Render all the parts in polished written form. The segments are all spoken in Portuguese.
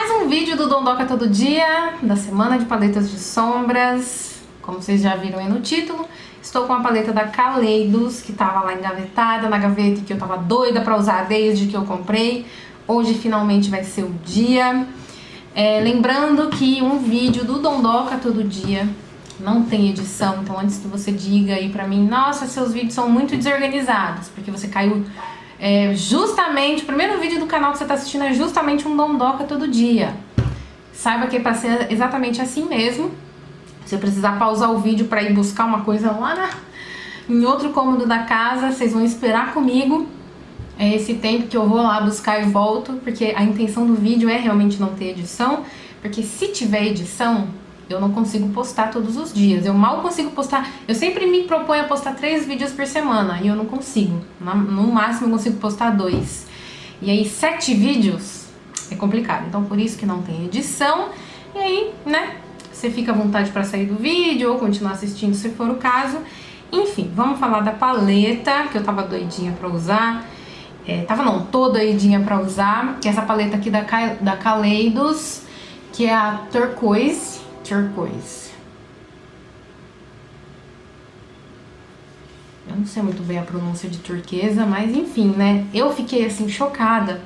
Mais um vídeo do Dondoca Todo Dia, da semana de paletas de sombras. Como vocês já viram aí no título, estou com a paleta da Kaleidos, que estava lá engavetada na gaveta e que eu tava doida pra usar desde que eu comprei. Hoje finalmente vai ser o dia. Lembrando que um vídeo do Dondoca Todo Dia não tem edição, então antes que você diga aí pra mim, nossa, seus vídeos são muito desorganizados, porque você caiu... justamente, o primeiro vídeo do canal que você está assistindo é justamente um Dondoca Todo Dia. Saiba que é para ser exatamente assim mesmo. Se eu precisar pausar o vídeo para ir buscar uma coisa lá em outro cômodo da casa, vocês vão esperar comigo esse tempo que eu vou lá buscar e volto, porque a intenção do vídeo é realmente não ter edição, porque se tiver edição, eu não consigo postar todos os dias. Eu mal consigo postar. Eu sempre me proponho a postar 3 vídeos por semana e eu não consigo. No máximo eu consigo postar 2. E aí 7 vídeos é complicado. Então por isso que não tem edição. E aí, né, você fica à vontade para sair do vídeo ou continuar assistindo se for o caso. Enfim, vamos falar da paleta que eu tava doidinha pra usar. Tô doidinha pra usar. Que é essa paleta aqui da Kaleidos, que é a Turquoise. Eu não sei muito bem a pronúncia de turquesa, mas enfim, né? Eu fiquei assim chocada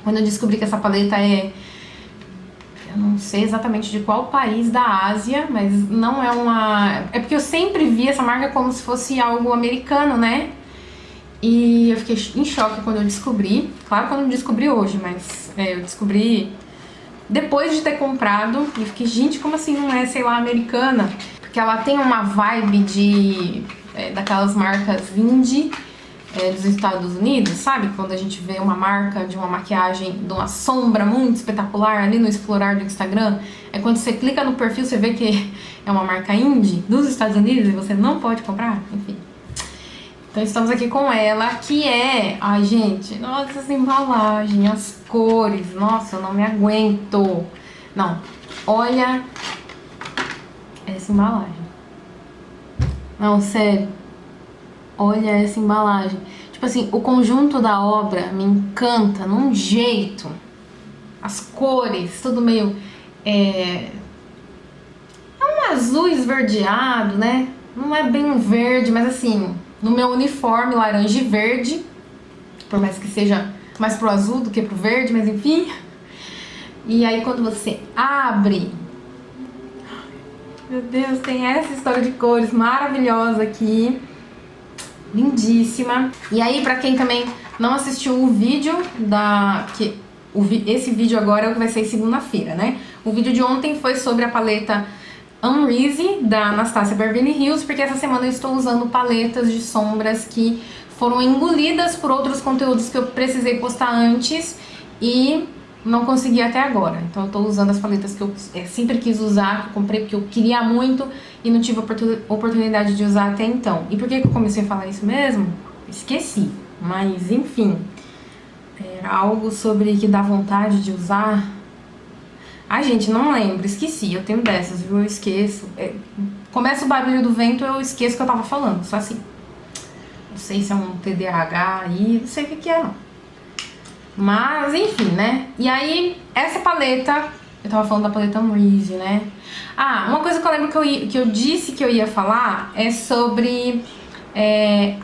quando eu descobri que essa paleta eu não sei exatamente de qual país da Ásia, mas não é uma... É porque eu sempre vi essa marca como se fosse algo americano, né? E eu fiquei em choque quando eu descobri. Claro que eu não descobri hoje, mas eu descobri depois de ter comprado, e fiquei, gente, como assim não é, sei lá, americana? Porque ela tem uma vibe daquelas marcas indie dos Estados Unidos, sabe? Quando a gente vê uma marca de uma maquiagem, de uma sombra muito espetacular ali no explorar do Instagram, quando você clica no perfil, você vê que é uma marca indie dos Estados Unidos e você não pode comprar, enfim. Então estamos aqui com ela, que é... Ai, gente, nossa, essa embalagem, as cores, nossa, eu não me aguento. Não, olha essa embalagem. Não, sério. Olha essa embalagem. Tipo assim, o conjunto da obra me encanta num jeito. As cores, tudo meio... É um azul esverdeado, né? Não é bem um verde, mas assim... No meu uniforme, laranja e verde, por mais que seja mais pro azul do que pro verde, mas enfim. E aí quando você abre, meu Deus, tem essa história de cores maravilhosa aqui, lindíssima. E aí pra quem também não assistiu o vídeo esse vídeo agora é o que vai ser segunda-feira, né? O vídeo de ontem foi sobre a paleta Unreezy, da Anastasia Beverly Hills, porque essa semana eu estou usando paletas de sombras que foram engolidas por outros conteúdos que eu precisei postar antes e não consegui até agora. Então eu estou usando as paletas que eu sempre quis usar, que eu comprei porque eu queria muito e não tive oportunidade de usar até então. E por que eu comecei a falar isso mesmo? Esqueci, mas enfim, era algo sobre que dá vontade de usar. Ai, gente, não lembro, esqueci, eu tenho dessas, viu? Eu esqueço. Começa o barulho do vento, eu esqueço o que eu tava falando, só assim. Não sei se é um TDAH aí, não sei o que é, não. Mas, enfim, né? E aí, essa paleta, eu tava falando da paleta Unreezy, né? Ah, uma coisa que eu lembro que eu disse que eu ia falar é sobre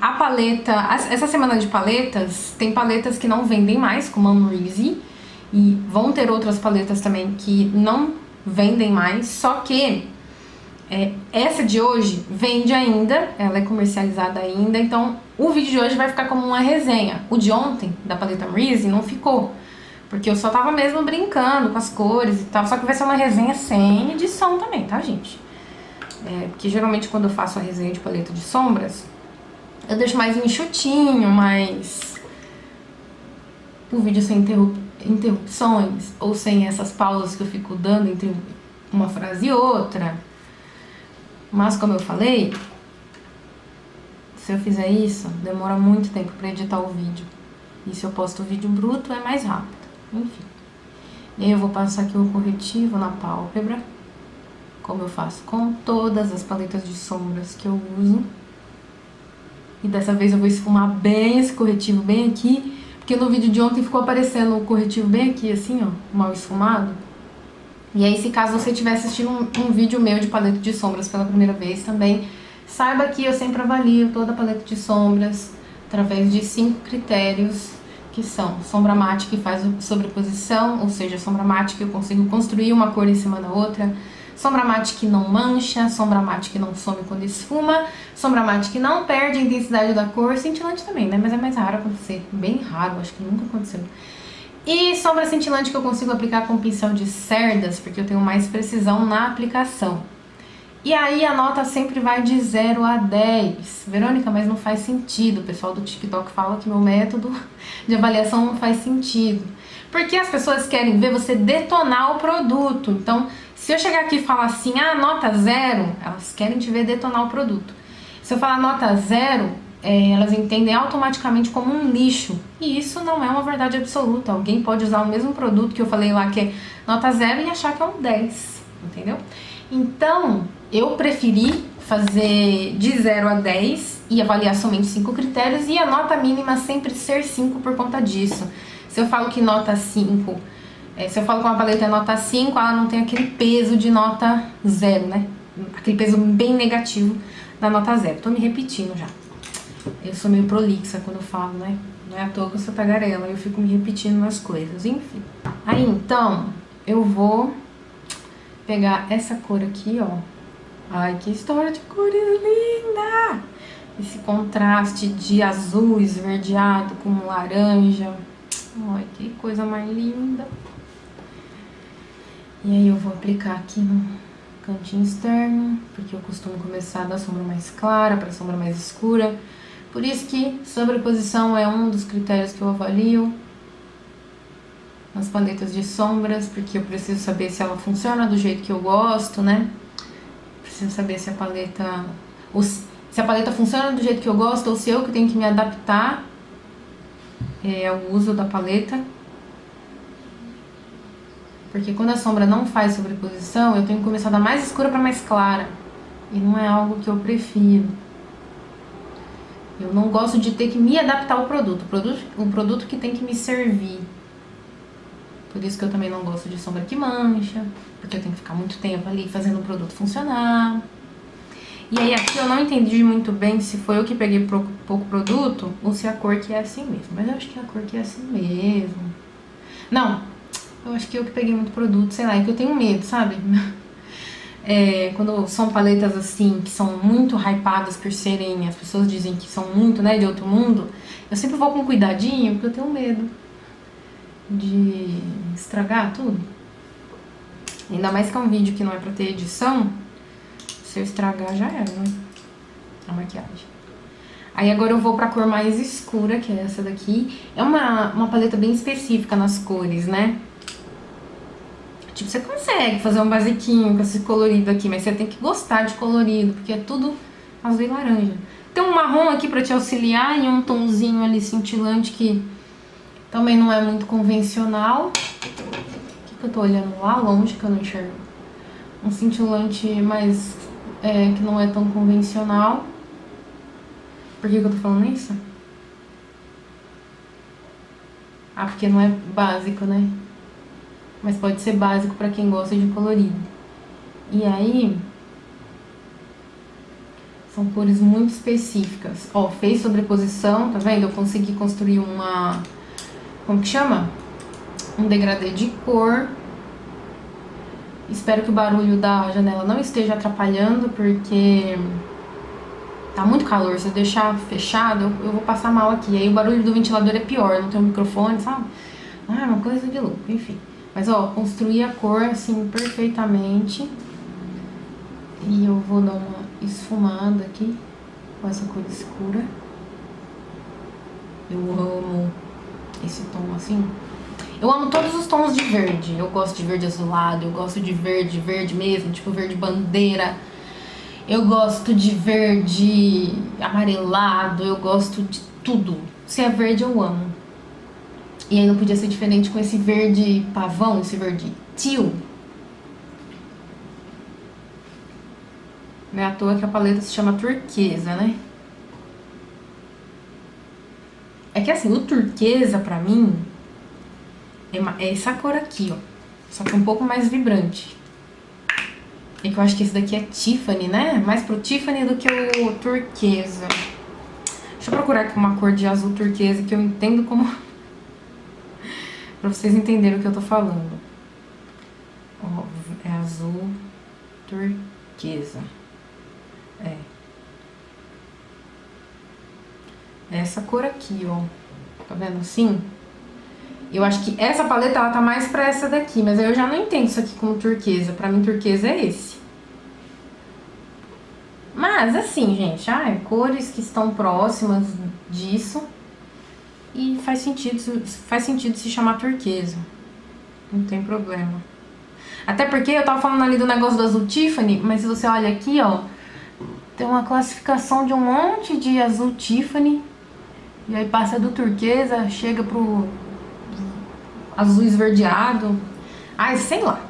a paleta... Essa semana de paletas, tem paletas que não vendem mais, como a Unreezy. E vão ter outras paletas também que não vendem mais, só que essa de hoje vende ainda, ela é comercializada ainda, então o vídeo de hoje vai ficar como uma resenha. O de ontem, da paleta Unreezy, não ficou, porque eu só tava mesmo brincando com as cores e tal, só que vai ser uma resenha sem edição também, tá, gente? Porque geralmente quando eu faço a resenha de paleta de sombras, eu deixo mais enxutinho, mais... o vídeo sem interrupções ou sem essas pausas que eu fico dando entre uma frase e outra. Mas como eu falei, se eu fizer isso, demora muito tempo para editar o vídeo. E se eu posto o vídeo bruto, é mais rápido. Enfim. E aí eu vou passar aqui o corretivo na pálpebra, como eu faço com todas as paletas de sombras que eu uso. E dessa vez eu vou esfumar bem esse corretivo bem aqui, porque porque no vídeo de ontem ficou aparecendo o corretivo bem aqui, assim, ó, mal esfumado. E aí, se caso você estiver assistindo um vídeo meu de paleta de sombras pela primeira vez também, saiba que eu sempre avalio toda a paleta de sombras através de 5 critérios, que são sombra mate que faz sobreposição, ou seja, sombra mate que eu consigo construir uma cor em cima da outra, sombra mate que não mancha, sombra mate que não some quando esfuma, sombra mate que não perde a intensidade da cor, cintilante também, né? Mas é mais raro acontecer, bem raro, acho que nunca aconteceu. E sombra cintilante que eu consigo aplicar com pincel de cerdas, porque eu tenho mais precisão na aplicação. E aí a nota sempre vai de 0 a 10. Verônica, mas não faz sentido. O pessoal do TikTok fala que meu método de avaliação não faz sentido. Porque as pessoas querem ver você detonar o produto. Então, se eu chegar aqui e falar assim, nota 0, elas querem te ver detonar o produto. Se eu falar nota 0, elas entendem automaticamente como um lixo. E isso não é uma verdade absoluta. Alguém pode usar o mesmo produto que eu falei lá, que é nota 0, e achar que é um 10, entendeu? Então, eu preferi fazer de 0 a 10 e avaliar somente 5 critérios, e a nota mínima sempre ser 5 por conta disso. Se eu falo que nota 5, se eu falo que uma paleta é nota 5, ela não tem aquele peso de nota 0, né? Aquele peso bem negativo da nota 0. Tô me repetindo já. Eu sou meio prolixa quando eu falo, né? Não é à toa que eu sou tagarela, eu fico me repetindo nas coisas, enfim. Aí, então, eu vou pegar essa cor aqui, ó. Ai, que história de cores linda! Esse contraste de azul esverdeado com laranja. Ai, que coisa mais linda. E aí eu vou aplicar aqui no cantinho externo, porque eu costumo começar da sombra mais clara para a sombra mais escura. Por isso que sobreposição é um dos critérios que eu avalio nas paletas de sombras, porque eu preciso saber se ela funciona do jeito que eu gosto, né? Preciso saber se a paleta... se a paleta funciona do jeito que eu gosto, ou se eu que tenho que me adaptar ao uso da paleta. Porque quando a sombra não faz sobreposição, eu tenho que começar da mais escura para mais clara. E não é algo que eu prefiro. Eu não gosto de ter que me adaptar ao produto. O produto que tem que me servir. Por isso que eu também não gosto de sombra que mancha, porque eu tenho que ficar muito tempo ali fazendo o produto funcionar. E aí aqui eu não entendi muito bem se foi eu que peguei pouco produto ou se a cor que é assim mesmo. Mas eu acho que a cor que é assim mesmo. Não, eu acho que eu que peguei muito produto, sei lá, é que eu tenho medo, sabe? Quando são paletas assim, que são muito hypadas por serem, as pessoas dizem que são muito, né, de outro mundo, eu sempre vou com cuidadinho, porque eu tenho medo de estragar tudo. Ainda mais que é um vídeo que não é pra ter edição, se eu estragar já era, né? A maquiagem. Aí agora eu vou pra cor mais escura, que é essa daqui. É uma paleta bem específica nas cores, né? Tipo, você consegue fazer um basiquinho com esse colorido aqui, mas você tem que gostar de colorido, porque é tudo azul e laranja. Tem um marrom aqui pra te auxiliar e um tonzinho ali cintilante que também não é muito convencional. O que eu tô olhando lá longe que eu não enxergo? Um cintilante mais... que não é tão convencional. Por que eu tô falando isso? Porque não é básico, né? Mas pode ser básico pra quem gosta de colorido. E aí... são cores muito específicas. Ó, fez sobreposição, tá vendo? Eu consegui construir uma... como que chama? Um degradê de cor. Espero que o barulho da janela não esteja atrapalhando, porque tá muito calor. Se eu deixar fechado, eu vou passar mal aqui. Aí o barulho do ventilador é pior, não tem um microfone, sabe? É uma coisa de louco, enfim. Mas ó, construí a cor assim perfeitamente. E eu vou dar uma esfumada aqui com essa cor escura. Eu amo esse tom assim. Eu amo todos os tons de verde. Eu gosto de verde azulado, eu gosto de verde, verde mesmo, tipo verde bandeira. Eu gosto de verde amarelado, eu gosto de tudo. Se é verde, eu amo. E aí não podia ser diferente com esse verde pavão, esse verde teal. Não é à toa que a paleta se chama turquesa, né? É que assim, o turquesa pra mim é essa cor aqui, ó. Só que um pouco mais vibrante. É que eu acho que esse daqui é Tiffany, né? Mais pro Tiffany do que o turquesa. Deixa eu procurar aqui uma cor de azul turquesa que eu entendo como... pra vocês entenderem o que eu tô falando. Ó, é azul turquesa. É. Essa cor aqui, ó. Tá vendo assim? Eu acho que essa paleta, ela tá mais pra essa daqui. Mas eu já não entendo isso aqui como turquesa. Pra mim, turquesa é esse. Mas, assim, gente, cores que estão próximas disso. E faz sentido se chamar turquesa. Não tem problema. Até porque eu tava falando ali do negócio do azul Tiffany. Mas se você olha aqui, ó. Tem uma classificação de um monte de azul Tiffany. E aí passa do turquesa, chega pro azul esverdeado. Ai, sei lá.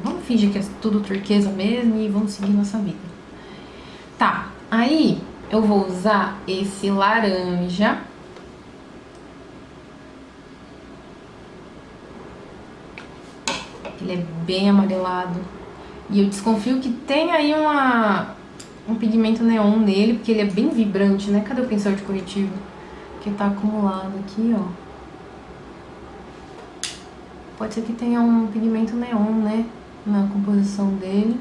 Vamos fingir que é tudo turquesa mesmo e vamos seguir nossa vida. Tá, aí eu vou usar esse laranja. Ele é bem amarelado. E eu desconfio que tem aí um pigmento neon nele, porque ele é bem vibrante, né? Cadê o pincel de corretivo? Que tá acumulado aqui, ó. Pode ser que tenha um pigmento neon, né? Na composição dele.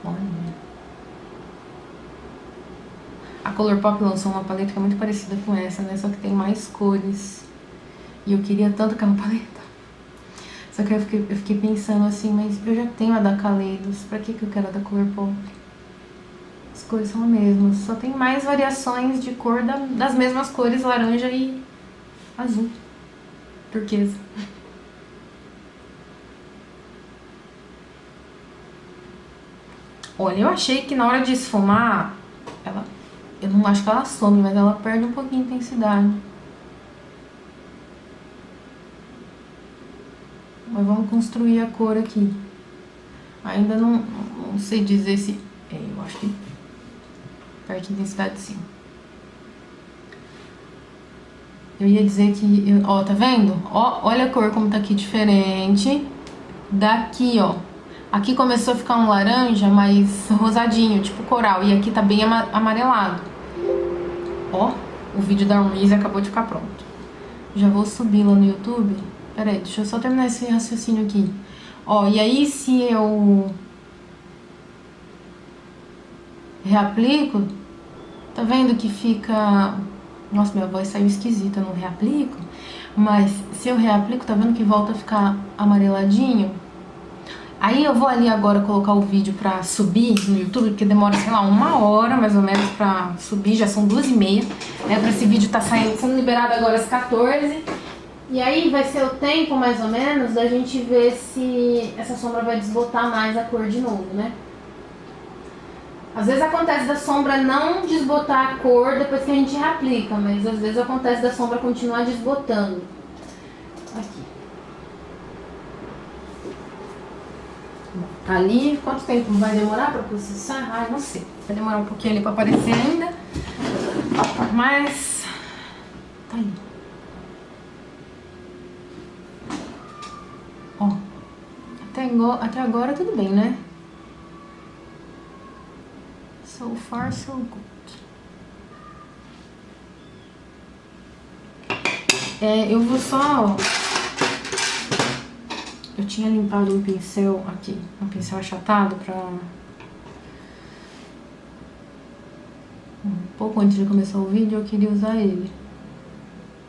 Olha. A Colourpop lançou uma paleta que é muito parecida com essa, né? Só que tem mais cores. E eu queria tanto aquela paleta. Só que eu fiquei pensando assim, mas eu já tenho a da Kaleidos. Pra que eu quero a da Colourpop? As cores são as mesmas. Só tem mais variações de cor das mesmas cores, laranja e azul. Turquesa. Olha, eu achei que na hora de esfumar, eu não acho que ela some, mas ela perde um pouquinho de intensidade. Mas vamos construir a cor aqui. Ainda não sei dizer se... eu acho que perde intensidade sim. Eu ia dizer que... ó, tá vendo? Ó, olha a cor como tá aqui diferente. Daqui, ó. Aqui começou a ficar um laranja mais rosadinho, tipo coral. E aqui tá bem amarelado. Ó, o vídeo da Reese acabou de ficar pronto. Já vou subir lá no YouTube. Pera aí, deixa eu só terminar esse raciocínio aqui. Ó, e aí se eu reaplico, tá vendo que fica... Nossa, minha voz saiu esquisita, eu não reaplico. Mas se eu reaplico, tá vendo que volta a ficar amareladinho? Aí eu vou ali agora colocar o vídeo pra subir no YouTube, porque demora, sei lá, 1 hora mais ou menos pra subir, já são 2h30, né? Pra esse vídeo tá sendo liberado agora às 14. E aí vai ser o tempo, mais ou menos, da gente ver se essa sombra vai desbotar mais a cor de novo, né? Às vezes acontece da sombra não desbotar a cor depois que a gente reaplica, mas às vezes acontece da sombra continuar desbotando. Aqui. Ali, quanto tempo vai demorar pra processar? Ai, não sei. Vai demorar um pouquinho ali pra aparecer ainda. Mas... tá aí. Ó. Até agora tudo bem, né? So far, so good. Eu vou só... Eu tinha limpado um pincel aqui, um pincel achatado pra... Um pouco antes de começar o vídeo eu queria usar ele.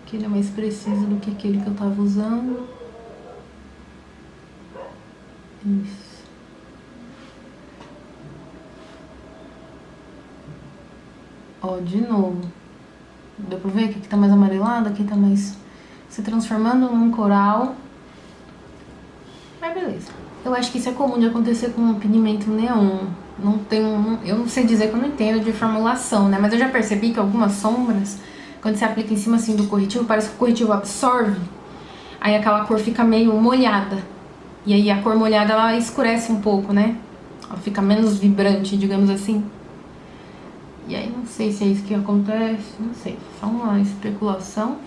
Que ele é mais preciso do que aquele que eu tava usando. Isso. Ó, de novo. Deu pra ver que aqui tá mais amarelado, aqui tá mais se transformando num coral. Mas beleza. Eu acho que isso é comum de acontecer com pigmento neon. Eu não sei dizer que eu não entendo de formulação, né? Mas eu já percebi que algumas sombras, quando você aplica em cima assim do corretivo, parece que o corretivo absorve. Aí aquela cor fica meio molhada. E aí a cor molhada, ela escurece um pouco, né? Ela fica menos vibrante, digamos assim. E aí não sei se é isso que acontece, não sei, só uma especulação.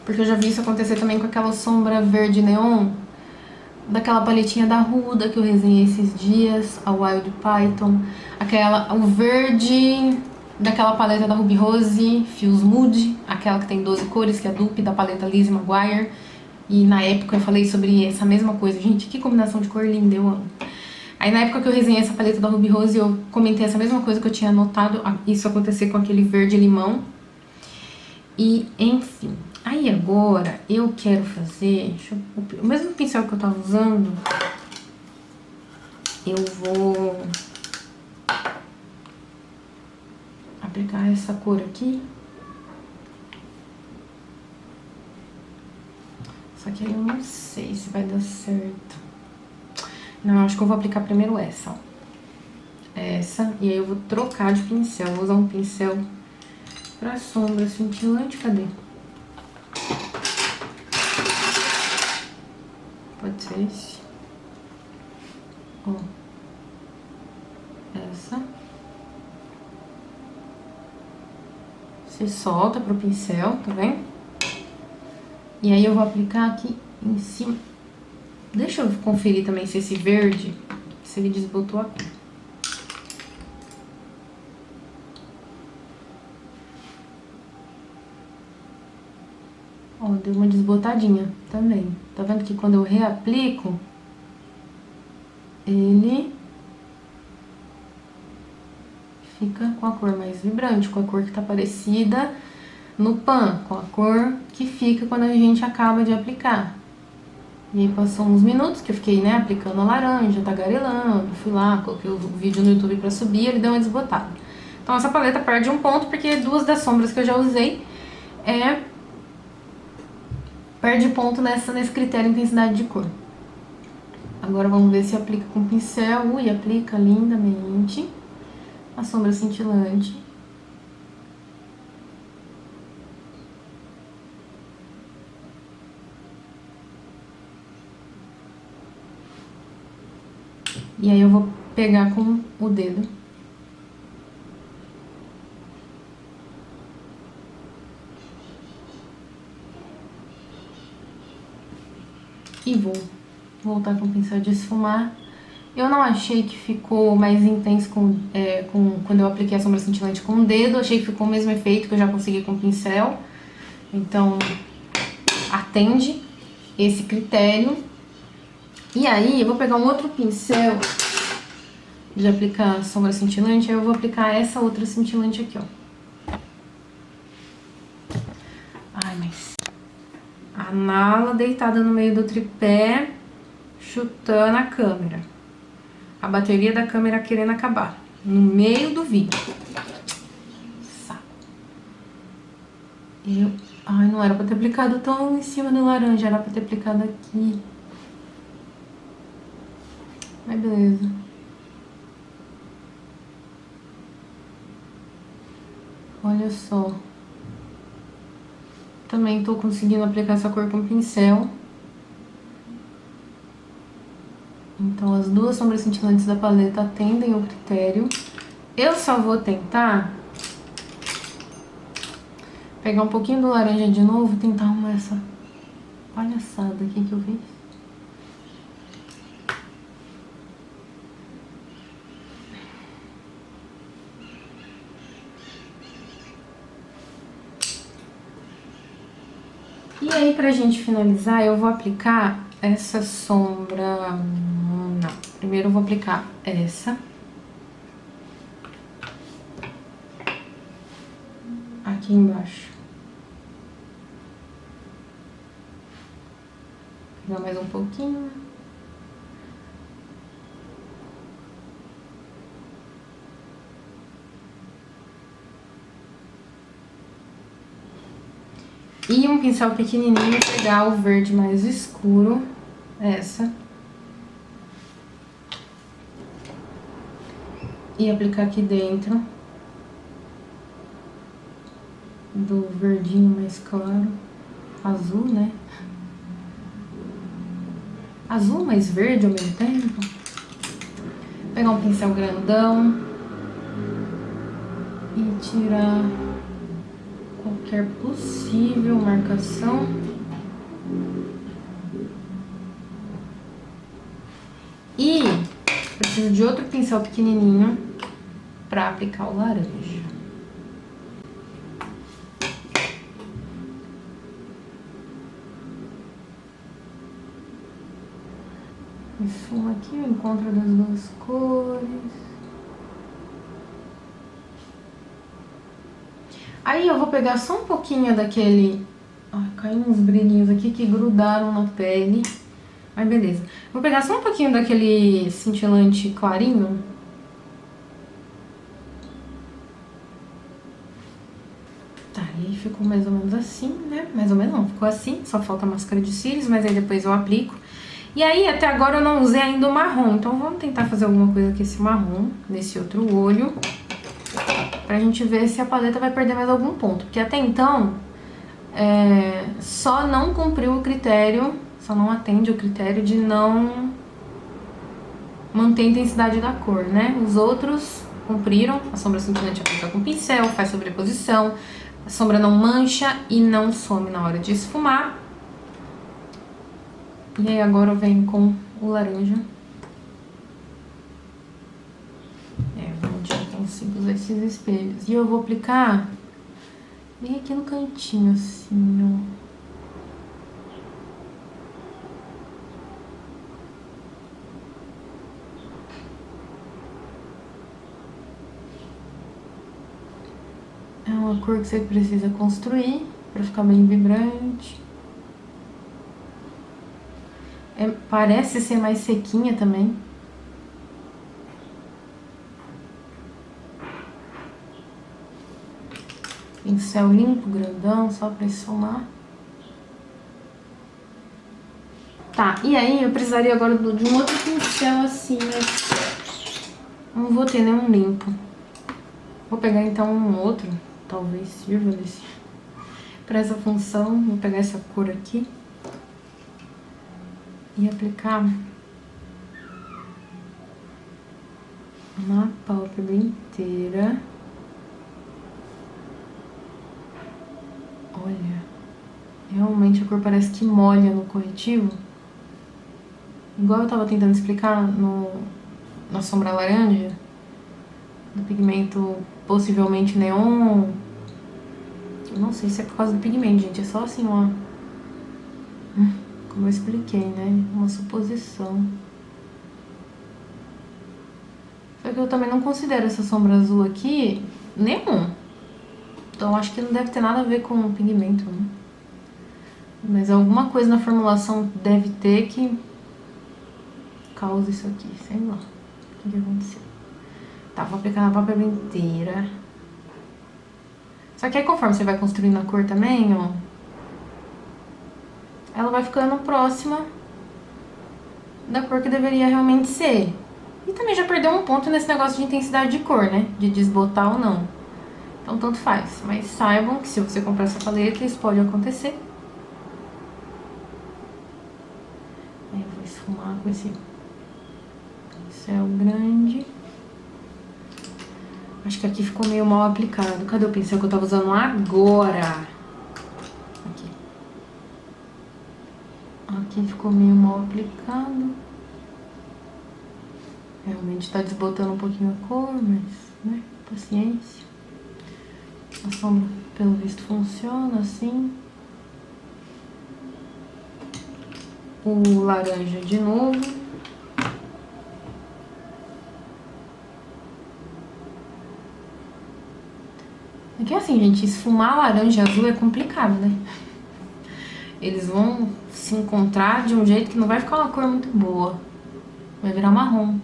Porque eu já vi isso acontecer também com aquela sombra verde neon, daquela paletinha da Huda que eu resenhei esses dias, a Wild Python, o verde daquela paleta da Ruby Rose, Fios Mood, aquela que tem 12 cores, que é a dupe da paleta Lizzie McGuire. E na época eu falei sobre essa mesma coisa. Gente, que combinação de cor linda, eu amo. Aí na época que eu resenhei essa paleta da Ruby Rose, eu comentei essa mesma coisa que eu tinha notado isso acontecer com aquele verde limão. E enfim. Aí agora eu quero fazer... o mesmo pincel que eu tava usando, eu vou aplicar essa cor aqui. Só que aí eu não sei se vai dar certo. Não, acho que eu vou aplicar primeiro essa, ó. Essa, e aí eu vou trocar de pincel. Vou usar um pincel pra sombra cintilante. Cadê? Pode ser esse. Ó. Essa. Você solta pro pincel, tá vendo? E aí eu vou aplicar aqui em cima. Deixa eu conferir também se esse verde, se ele desbotou aqui. Ó, deu uma desbotadinha também. Tá vendo que quando eu reaplico, ele fica com a cor mais vibrante, com a cor que tá parecida no pan, com a cor que fica quando a gente acaba de aplicar. E aí passou uns minutos que eu fiquei, né, aplicando a laranja, tagarelando, fui lá, coloquei o vídeo no YouTube pra subir, ele deu uma desbotada. Então essa paleta perde um ponto, porque duas das sombras que eu já usei perde ponto nesse critério de intensidade de cor. Agora vamos ver se aplica com pincel. Ui, aplica lindamente a sombra cintilante. E aí eu vou pegar com o dedo. E vou voltar com o pincel de esfumar. Eu não achei que ficou mais intenso quando eu apliquei a sombra cintilante com o dedo. Achei que ficou o mesmo efeito que eu já consegui com o pincel. Então, atende esse critério. E aí, eu vou pegar um outro pincel de aplicar sombra cintilante. Aí eu vou aplicar essa outra cintilante aqui, ó. Ai, mas... a Nala deitada no meio do tripé, chutando a câmera. A bateria da câmera querendo acabar. No meio do vídeo. Saco. Ai, não era pra ter aplicado tão em cima do laranja. Era pra ter aplicado aqui. Mas beleza. Olha só. Também tô conseguindo aplicar essa cor com pincel. Então as duas sombras cintilantes da paleta atendem o critério. Eu só vou tentar pegar um pouquinho do laranja de novo e tentar arrumar essa palhaçada aqui que eu fiz. E aí, pra gente finalizar, eu vou aplicar essa sombra... Não, primeiro eu vou aplicar essa. Aqui embaixo. Vou pegar mais um pouquinho. E um pincel pequenininho, pegar o verde mais escuro, essa. E aplicar aqui dentro do verdinho mais claro, azul, né? Azul mais verde ao mesmo tempo. Pegar um pincel grandão tirar qualquer possível marcação. E preciso de outro pincel pequenininho para aplicar o laranja. Esfuma aqui o encontro das duas cores. Aí eu vou pegar só um pouquinho daquele... Ai, caiu uns brilhinhos aqui que grudaram na pele. Mas beleza. Vou pegar só um pouquinho daquele cintilante clarinho. Tá, e aí ficou mais ou menos assim, né? Mais ou menos não, ficou assim. Só falta a máscara de cílios, mas aí depois eu aplico. E aí, até agora eu não usei ainda o marrom. Então vamos tentar fazer alguma coisa com esse marrom, nesse outro olho. Pra gente ver se a paleta vai perder mais algum ponto. Porque até então, só não cumpriu o critério, só não atende o critério de não manter a intensidade da cor, né? Os outros cumpriram. A sombra cintilante aplica com pincel, faz sobreposição. A sombra não mancha e não some na hora de esfumar. E aí agora eu venho com o laranja. Onde eu consigo usar esses espelhos. E eu vou aplicar bem aqui no cantinho, assim, ó. É uma cor que você precisa construir pra ficar bem vibrante. Parece ser mais sequinha também. Pincel limpo, grandão, só pra esfumar. Tá, e aí eu precisaria agora de um outro pincel assim, mas não vou ter nenhum limpo. Vou pegar então um outro, talvez sirva pra essa função. Vou pegar essa cor aqui e aplicar na pálpebra inteira. Olha, realmente a cor parece que molha no corretivo. Igual eu tava tentando explicar na sombra laranja, do pigmento possivelmente neon. Eu não sei se é por causa do pigmento, gente, é só assim uma... Como eu expliquei, né? Uma suposição. Só que eu também não considero essa sombra azul aqui neon. Então acho que não deve ter nada a ver com o pigmento, né? Mas alguma coisa na formulação deve ter que causa isso aqui, sei lá. O que aconteceu? Tá, vou aplicar na pálpebra inteira. Só que aí conforme você vai construindo a cor também, ó, ela vai ficando próxima da cor que deveria realmente ser. E também já perdeu um ponto nesse negócio de intensidade de cor, né? De desbotar ou não. Então tanto faz. Mas saibam que se você comprar essa paleta, isso pode acontecer. Aí eu vou esfumar com esse pincel grande. Acho que aqui ficou meio mal aplicado. Cadê o pincel que eu tava usando agora? Aqui. Aqui ficou meio mal aplicado. Realmente tá desbotando um pouquinho a cor, mas, né, paciência. A sombra, pelo visto, funciona assim. O laranja de novo. É que assim, gente, esfumar laranja e azul é complicado, né? Eles vão se encontrar de um jeito que não vai ficar uma cor muito boa. Vai virar marrom.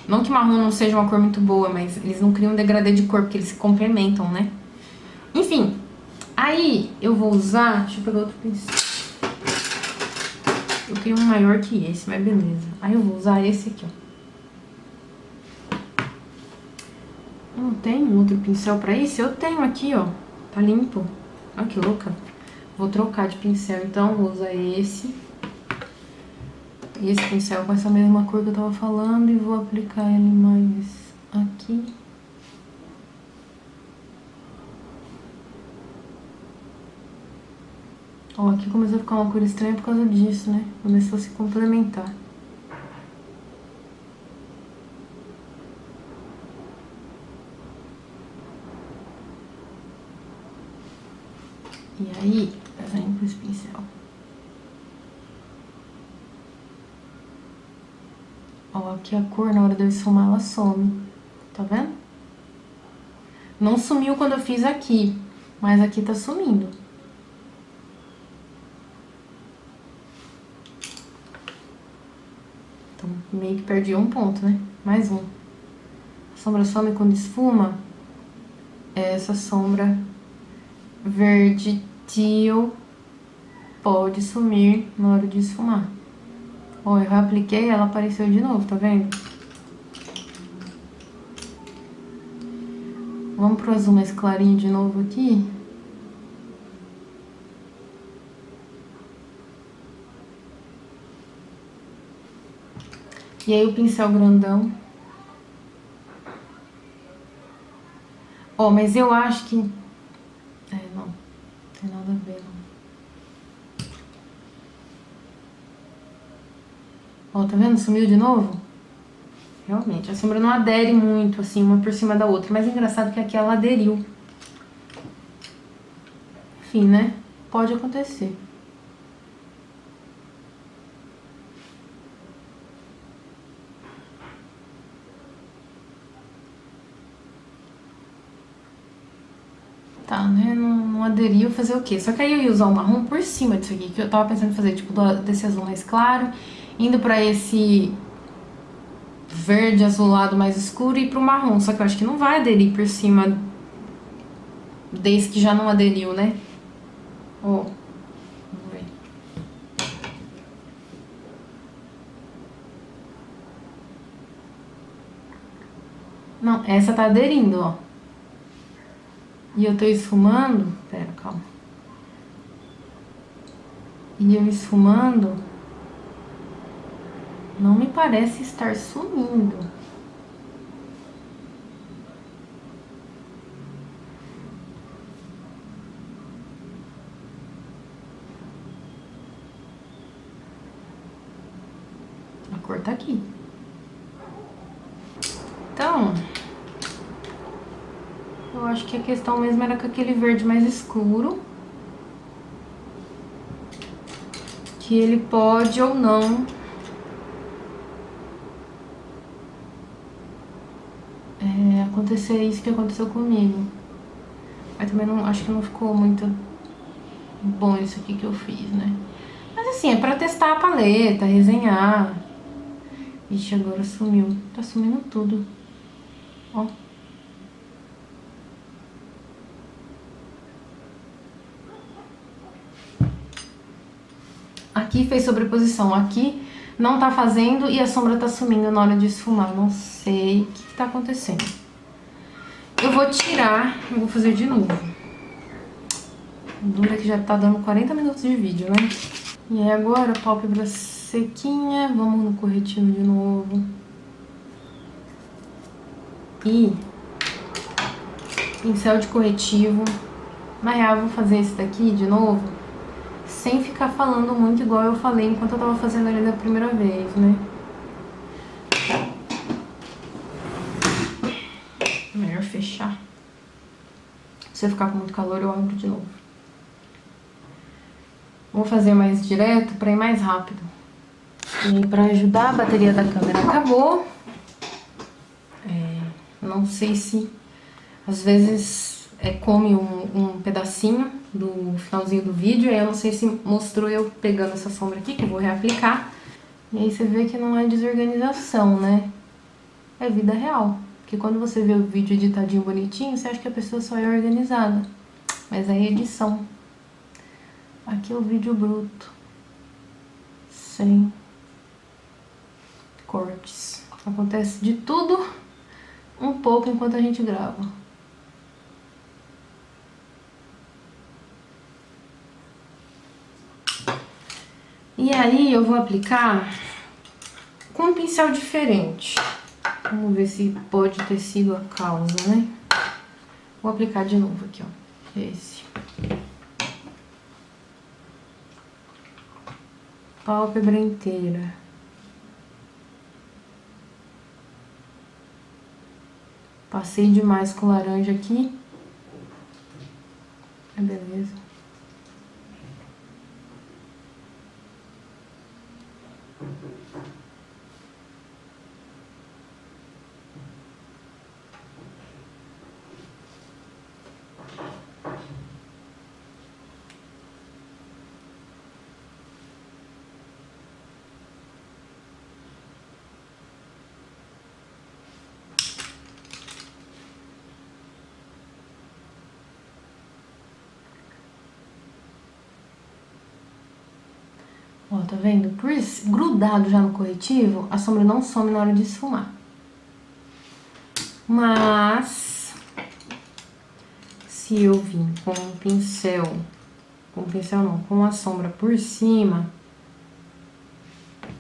Não que marrom não seja uma cor muito boa, mas eles não criam um degradê de cor, porque eles se complementam, né? Enfim, aí eu vou usar... Deixa eu pegar outro pincel. Eu tenho um maior que esse, mas beleza. Aí eu vou usar esse aqui, ó. Não tem um outro pincel pra isso? Eu tenho aqui, ó. Tá limpo. Olha que louca. Vou trocar de pincel, então. Vou usar esse. E esse pincel com essa mesma cor que eu tava falando. E vou aplicar ele mais aqui. Ó, aqui começou a ficar uma cor estranha por causa disso, né? Começou a se complementar. E aí, desenho com esse pincel. Ó, aqui a cor, na hora de eu esfumar, ela some. Tá vendo? Não sumiu quando eu fiz aqui, mas aqui tá sumindo. Então, meio que perdi um ponto, né? Mais um. A sombra some quando esfuma. Essa sombra verde teal pode sumir na hora de esfumar. Ó, eu reapliquei, ela apareceu de novo, tá vendo? Vamos pro azul mais clarinho de novo aqui. E aí o pincel grandão. Ó, mas eu acho que... não tem nada a ver, não. Ó, tá vendo? Sumiu de novo? Realmente, a sombra não adere muito, assim, uma por cima da outra. Mas é engraçado que aqui ela aderiu. Enfim, né? Pode acontecer. Tá, né? Não aderiu, fazer o quê? Só que aí eu ia usar o marrom por cima disso aqui, que eu tava pensando em fazer, tipo, desse azul mais claro, indo pra esse verde azulado mais escuro e pro marrom. Só que eu acho que não vai aderir por cima desse que já não aderiu, né? Ó, vamos ver. Não, essa tá aderindo, ó. E eu tô esfumando... Pera, calma. E eu esfumando... Não me parece estar sumindo. A cor tá aqui. Então... eu acho que a questão mesmo era com aquele verde mais escuro. Que ele pode ou não... acontecer isso que aconteceu comigo. Mas também não, acho que não ficou muito bom isso aqui que eu fiz, né? Mas assim, é pra testar a paleta, resenhar. Ixi, agora sumiu. Tá sumindo tudo. Ó. Aqui fez sobreposição. Aqui não tá fazendo e a sombra tá sumindo na hora de esfumar. Não sei o que tá acontecendo. Eu vou tirar e vou fazer de novo. Dura que já tá dando 40 minutos de vídeo, né? E aí agora, pálpebra sequinha. Vamos no corretivo de novo. E pincel de corretivo. Na real, eu vou fazer esse daqui de novo, sem ficar falando muito igual eu falei enquanto eu tava fazendo ele da primeira vez, né? Melhor fechar. Se eu ficar com muito calor, eu abro de novo. Vou fazer mais direto pra ir mais rápido. E pra ajudar, a bateria da câmera acabou. Não sei se às vezes come um pedacinho do finalzinho do vídeo. Aí eu não sei se mostrou eu pegando essa sombra aqui, que eu vou reaplicar. E aí você vê que não é desorganização, né? É vida real. Porque quando você vê o vídeo editadinho bonitinho, você acha que a pessoa só é organizada. Mas é edição. Aqui é o vídeo bruto. Sem cortes. Acontece de tudo um pouco enquanto a gente grava. E aí eu vou aplicar com um pincel diferente. Vamos ver se pode ter sido a causa, né? Vou aplicar de novo aqui, ó. Esse. Pálpebra inteira. Passei demais com laranja aqui. Beleza. Ó, tá vendo? Por isso, grudado já no corretivo, a sombra não some na hora de esfumar. Mas, se eu vim com um pincel não, com a sombra por cima,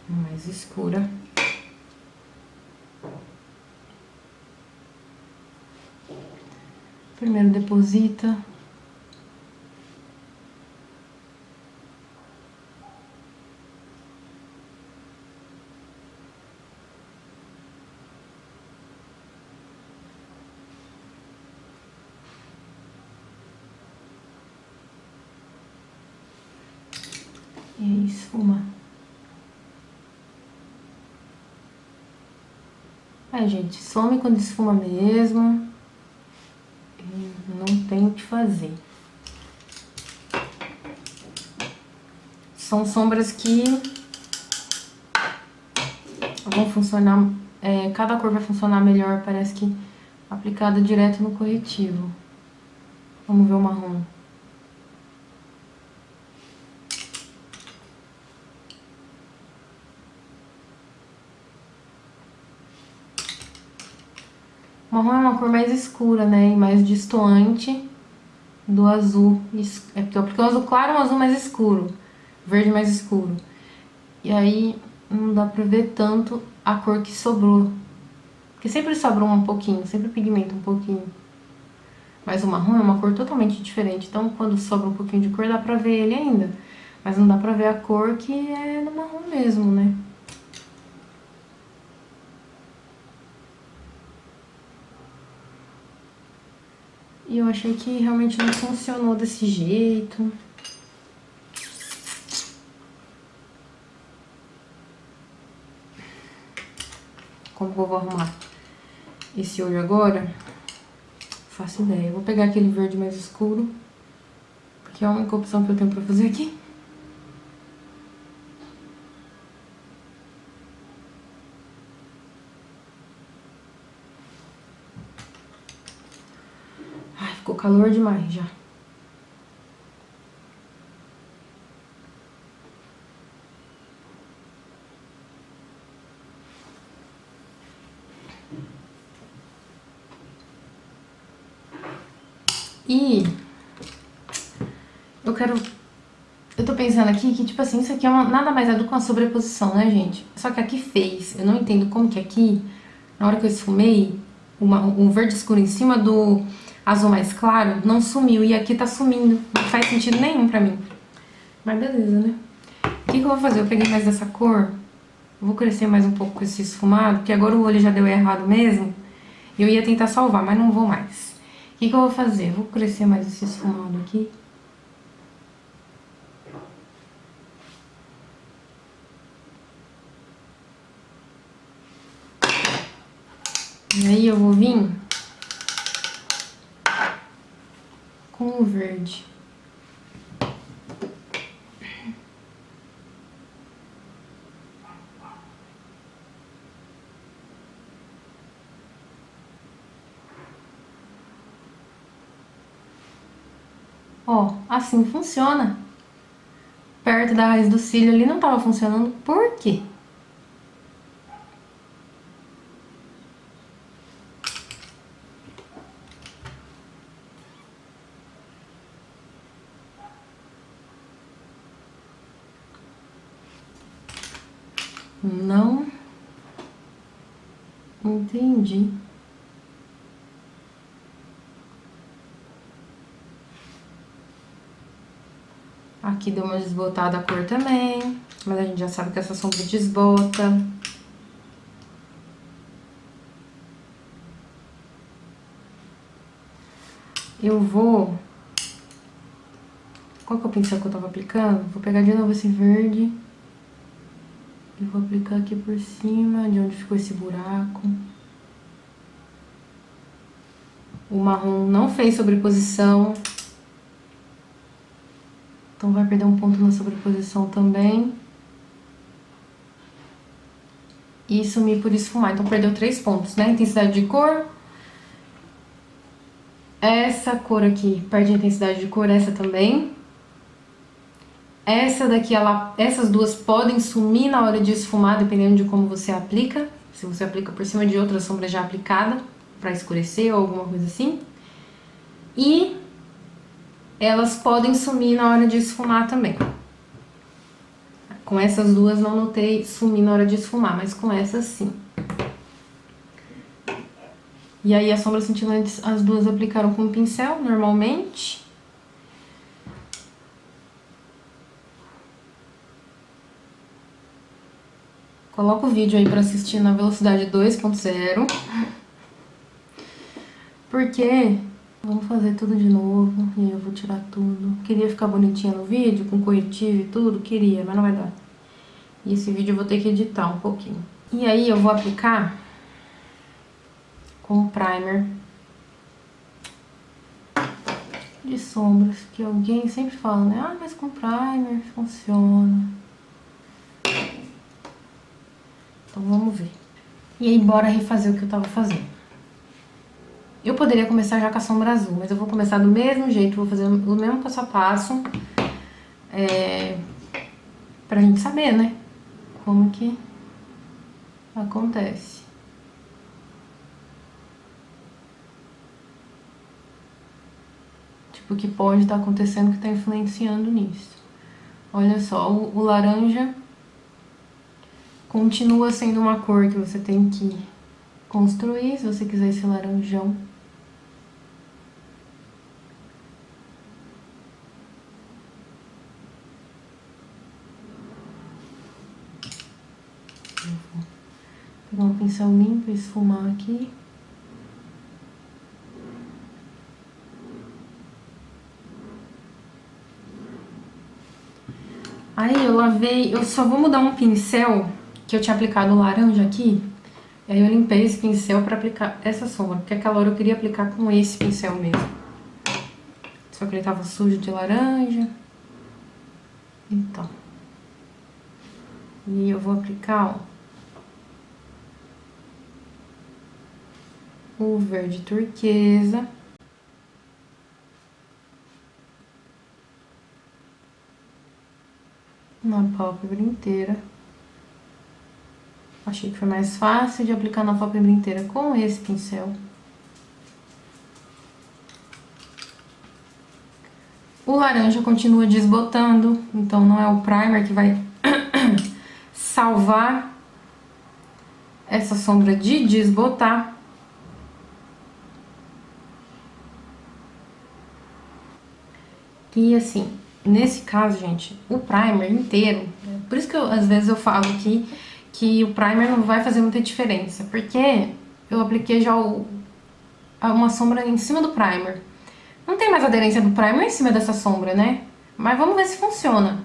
mais escura, primeiro deposita. E aí esfuma. Aí, gente, some quando esfuma mesmo. E não tem o que fazer. São sombras que vão funcionar, cada cor vai funcionar melhor, parece que aplicada direto no corretivo. Vamos ver o marrom. O marrom é uma cor mais escura, né, e mais destoante do azul. Porque eu apliquei um azul claro e um azul mais escuro, verde mais escuro. E aí não dá pra ver tanto a cor que sobrou. Porque sempre sobra um pouquinho, sempre pigmenta um pouquinho. Mas o marrom é uma cor totalmente diferente, então quando sobra um pouquinho de cor dá pra ver ele ainda. Mas não dá pra ver a cor que é no marrom mesmo, né? E eu achei que realmente não funcionou desse jeito. Como que eu vou arrumar esse olho agora? Faço ideia. Eu vou pegar aquele verde mais escuro, que é a única opção que eu tenho pra fazer aqui. Ai, ficou calor demais já. E eu tô pensando aqui que, tipo assim, isso aqui nada mais é do que uma sobreposição, né, gente? Só que aqui fez, eu não entendo como que aqui, na hora que eu esfumei, um verde escuro em cima do azul mais claro, não sumiu, e aqui tá sumindo. Não faz sentido nenhum pra mim. Mas beleza, né? O que eu vou fazer? Eu peguei mais dessa cor, vou crescer mais um pouco com esse esfumado, porque agora o olho já deu errado mesmo, e eu ia tentar salvar, mas não vou mais. O que eu vou fazer? Vou crescer mais esse esfumado aqui. E aí eu vou vir com o verde. Ó, assim funciona. Perto da raiz do cílio ali não tava funcionando. Por quê? Não entendi. Aqui deu uma desbotada a cor também, mas a gente já sabe que essa sombra desbota. Eu vou... Qual que é o pincel que eu tava aplicando? Vou pegar de novo esse verde. E vou aplicar aqui por cima, de onde ficou esse buraco. O marrom não fez sobreposição. Então vai perder um ponto na sobreposição também. E sumir por esfumar. Então perdeu 3 pontos, né? Intensidade de cor. Essa cor aqui perde a intensidade de cor, essa também. Essa daqui, essas duas podem sumir na hora de esfumar, dependendo de como você aplica. Se você aplica por cima de outra sombra já aplicada, pra escurecer ou alguma coisa assim. E elas podem sumir na hora de esfumar também. Com essas duas não notei sumir na hora de esfumar, mas com essas sim. E aí as sombras cintilantes, as duas aplicaram com pincel, normalmente. Coloca o vídeo aí pra assistir na velocidade 2.0. Porque vamos fazer tudo de novo e eu vou tirar tudo. Queria ficar bonitinha no vídeo, com corretivo e tudo, queria, mas não vai dar. E esse vídeo eu vou ter que editar um pouquinho. E aí eu vou aplicar com primer de sombras, que alguém sempre fala, né? Ah, mas com primer funciona. Então vamos ver. E aí bora refazer o que eu tava fazendo. Eu poderia começar já com a sombra azul, mas eu vou começar do mesmo jeito, vou fazer o mesmo passo a passo. Pra gente saber, né? Como que acontece. Tipo, o que pode estar acontecendo que tá influenciando nisso. Olha só, o laranja continua sendo uma cor que você tem que construir, se você quiser esse laranjão. Vou pegar um pincel limpo e esfumar aqui. Aí eu lavei, eu só vou mudar um pincel que eu tinha aplicado o laranja aqui. E aí eu limpei esse pincel pra aplicar essa sombra, porque aquela hora eu queria aplicar com esse pincel mesmo. Só que ele tava sujo de laranja. Então. E eu vou aplicar, ó, o verde turquesa. Na pálpebra inteira. Achei que foi mais fácil de aplicar na pálpebra inteira com esse pincel. O laranja continua desbotando, então não é o primer que vai salvar essa sombra de desbotar. E assim, nesse caso, gente, o primer inteiro, por isso que às vezes eu falo aqui que o primer não vai fazer muita diferença, porque eu apliquei já uma sombra em cima do primer. Não tem mais aderência do primer em cima dessa sombra, né? Mas vamos ver se funciona.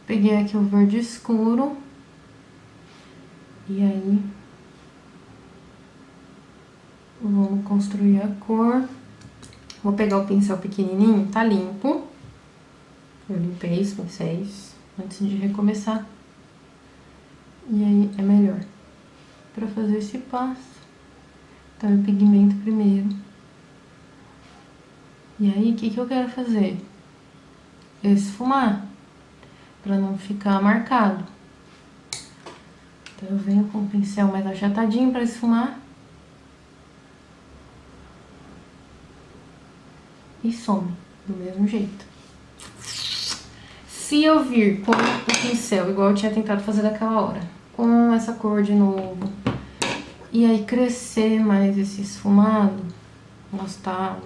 Peguei aqui o verde escuro. E aí vamos construir a cor. Vou pegar o pincel pequenininho, tá limpo. Eu limpei os pincéis antes de recomeçar. E aí é melhor pra fazer esse passo. Então eu pigmento primeiro. E aí o que eu quero fazer? Esfumar, pra não ficar marcado. Então eu venho com o pincel mais achatadinho pra esfumar. E some, do mesmo jeito. Se eu vir com o pincel, igual eu tinha tentado fazer daquela hora, com essa cor de novo, e aí crescer mais esse esfumado, nossa, tá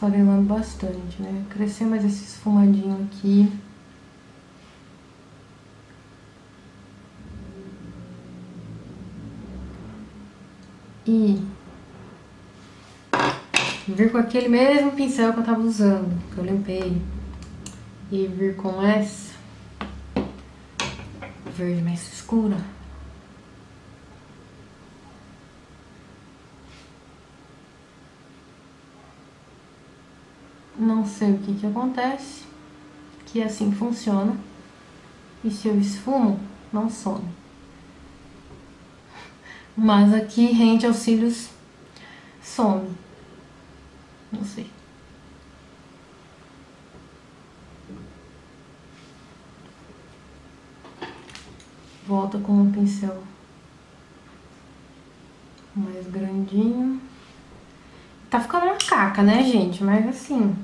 esfarelando bastante, né? Crescer mais esse esfumadinho aqui. E vir com aquele mesmo pincel que eu tava usando, que eu limpei. E vir com essa verde mais escura. Não sei o que acontece, que assim funciona. E se eu esfumo, não some. Mas aqui, rente aos cílios, some. Não sei. Volta com um pincel mais grandinho. Tá ficando uma caca, né, gente? Mas assim,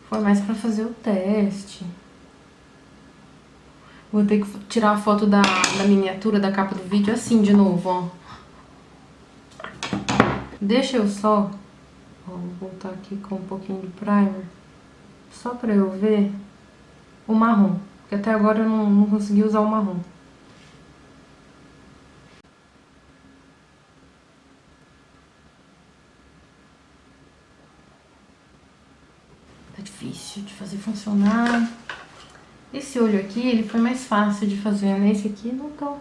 foi mais pra fazer o teste. Vou ter que tirar a foto da miniatura da capa do vídeo assim de novo, ó. Deixa eu só... Ó, vou voltar aqui com um pouquinho de primer. Só pra eu ver o marrom. Porque até agora eu não consegui usar o marrom. Tá difícil de fazer funcionar. Esse olho aqui, ele foi mais fácil de fazer, né? Esse aqui não tô.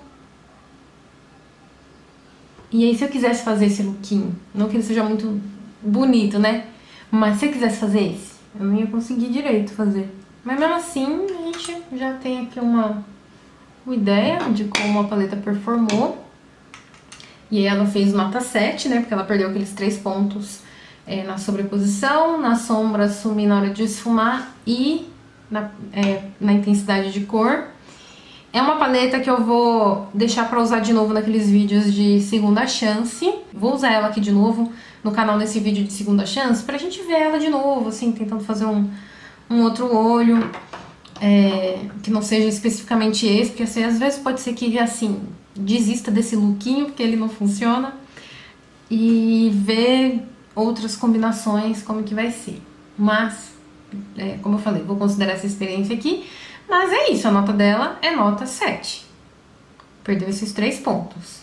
E aí, se eu quisesse fazer esse lookinho, não que ele seja muito bonito, né? Mas se eu quisesse fazer esse, eu não ia conseguir direito fazer. Mas mesmo assim, a gente já tem aqui uma ideia de como a paleta performou. E aí ela fez nota 7, né? Porque ela perdeu aqueles 3 pontos na sobreposição, na sombra sumir na hora de esfumar e na intensidade de cor. É uma paleta que eu vou deixar pra usar de novo naqueles vídeos de segunda chance. Vou usar ela aqui de novo no canal nesse vídeo de segunda chance pra gente ver ela de novo, assim, tentando fazer um outro olho que não seja especificamente esse, porque assim, às vezes pode ser que, assim, desista desse lookinho porque ele não funciona e ver outras combinações como que vai ser. Mas, como eu falei, vou considerar essa experiência aqui. Mas é isso, a nota dela é nota 7. Perdeu esses 3 pontos.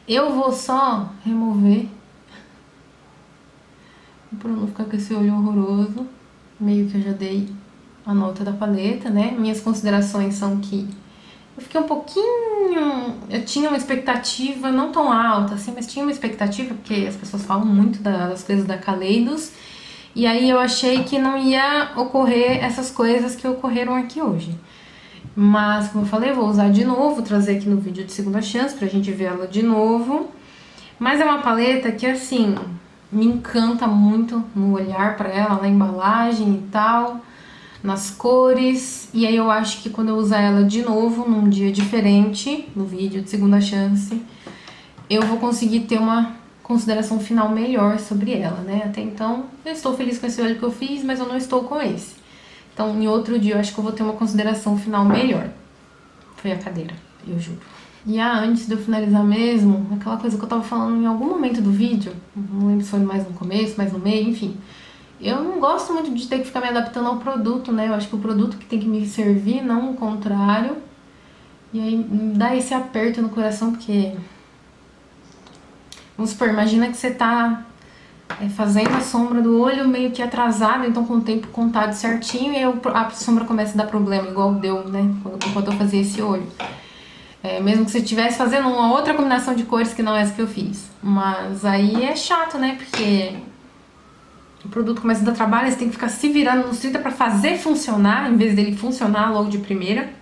Eu vou só remover pra não ficar com esse olho horroroso. Meio que eu já dei a nota da paleta, né? Minhas considerações são que eu fiquei um pouquinho... Eu tinha uma expectativa não tão alta, assim, mas tinha uma expectativa, porque as pessoas falam muito das coisas da Kaleidos. E aí eu achei que não ia ocorrer essas coisas que ocorreram aqui hoje. Mas, como eu falei, eu vou usar de novo, trazer aqui no vídeo de segunda chance pra gente ver ela de novo. Mas é uma paleta que, assim, me encanta muito no olhar pra ela, na embalagem e tal, nas cores. E aí eu acho que quando eu usar ela de novo, num dia diferente, no vídeo de segunda chance, eu vou conseguir ter uma consideração final melhor sobre ela, né? Até então, eu estou feliz com esse olho que eu fiz, mas eu não estou com esse. Então, em outro dia, eu acho que eu vou ter uma consideração final melhor. Foi a cadeira, eu juro. E antes de eu finalizar mesmo, aquela coisa que eu tava falando em algum momento do vídeo, não lembro se foi mais no começo, mais no meio, enfim. Eu não gosto muito de ter que ficar me adaptando ao produto, né? Eu acho que o produto que tem que me servir, não o contrário. E aí, me dá esse aperto no coração, porque... Vamos supor, imagina que você tá fazendo a sombra do olho meio que atrasado, então com o tempo contado certinho, e aí a sombra começa a dar problema, igual deu, né, enquanto eu fazia esse olho. Mesmo que você estivesse fazendo uma outra combinação de cores que não é essa que eu fiz. Mas aí é chato, né, porque o produto começa a dar trabalho, você tem que ficar se virando nos 30 pra fazer funcionar, em vez dele funcionar logo de primeira.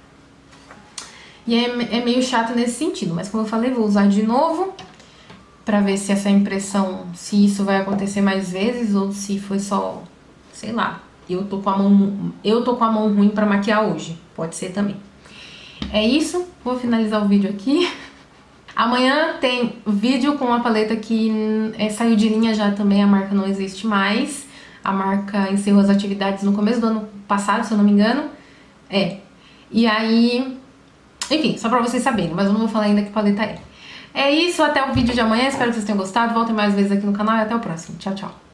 E é meio chato nesse sentido, mas como eu falei, vou usar de novo pra ver se essa impressão, se isso vai acontecer mais vezes ou se foi só, sei lá, eu tô com a mão ruim pra maquiar hoje. Pode ser também. É isso, vou finalizar o vídeo aqui. Amanhã tem vídeo com a paleta que saiu de linha já também, a marca não existe mais. A marca encerrou as atividades no começo do ano passado, se eu não me engano. E aí, enfim, só pra vocês saberem, mas eu não vou falar ainda que paleta é. É isso, até o vídeo de amanhã, espero que vocês tenham gostado, voltem mais vezes aqui no canal e até o próximo. Tchau, tchau.